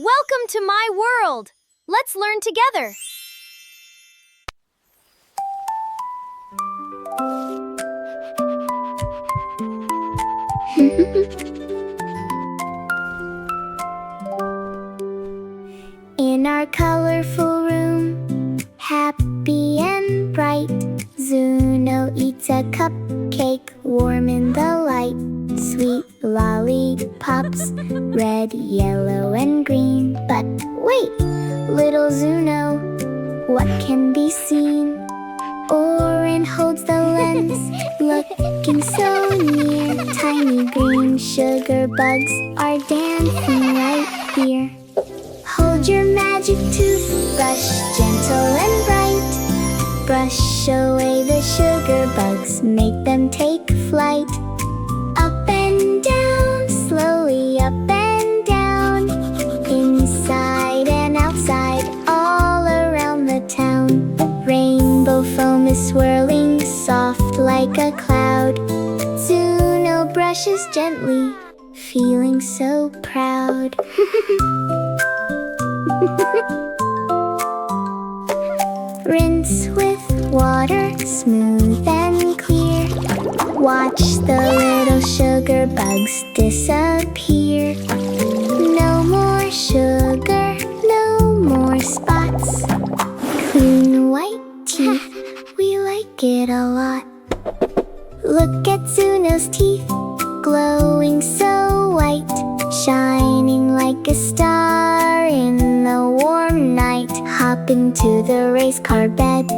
Welcome to my world! Let's learn together! In our colorful room, happy and bright, Zuno eats a cupcake warm in the light. Sweet lollipops, red, yellow, and green. But wait, little Zuno, what can be seen? Orin holds the lens, looking so near. Tiny green sugar bugs are dancing right here. Hold your magic toothbrush, gentle and bright. Brush away the sugar bugs, make them take flight. Up and down, slowly up and down. Inside and outside, all around the town. Rainbow foam is swirling, soft like a cloud. Zuno brushes gently, feeling so proud. Rinse with water, smooth and clear. Watch the little sugar bugs disappear. No more sugar, no more spots. Clean white teeth, we like it a lot. Look at Zuno's teeth, glowing so white, shining like a star in the warm night. Hop into the race car bed,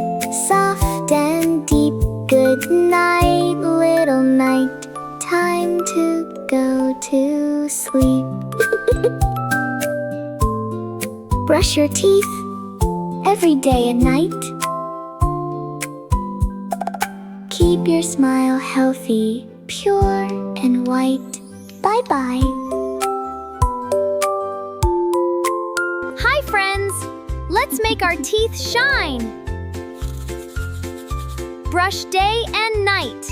soft and deep. Good night, little knight, time to go to sleep. Brush your teeth every day and night. Keep your smile healthy, pure and white. Bye-bye. Hi, friends! Let's make our teeth shine! Brush day and night.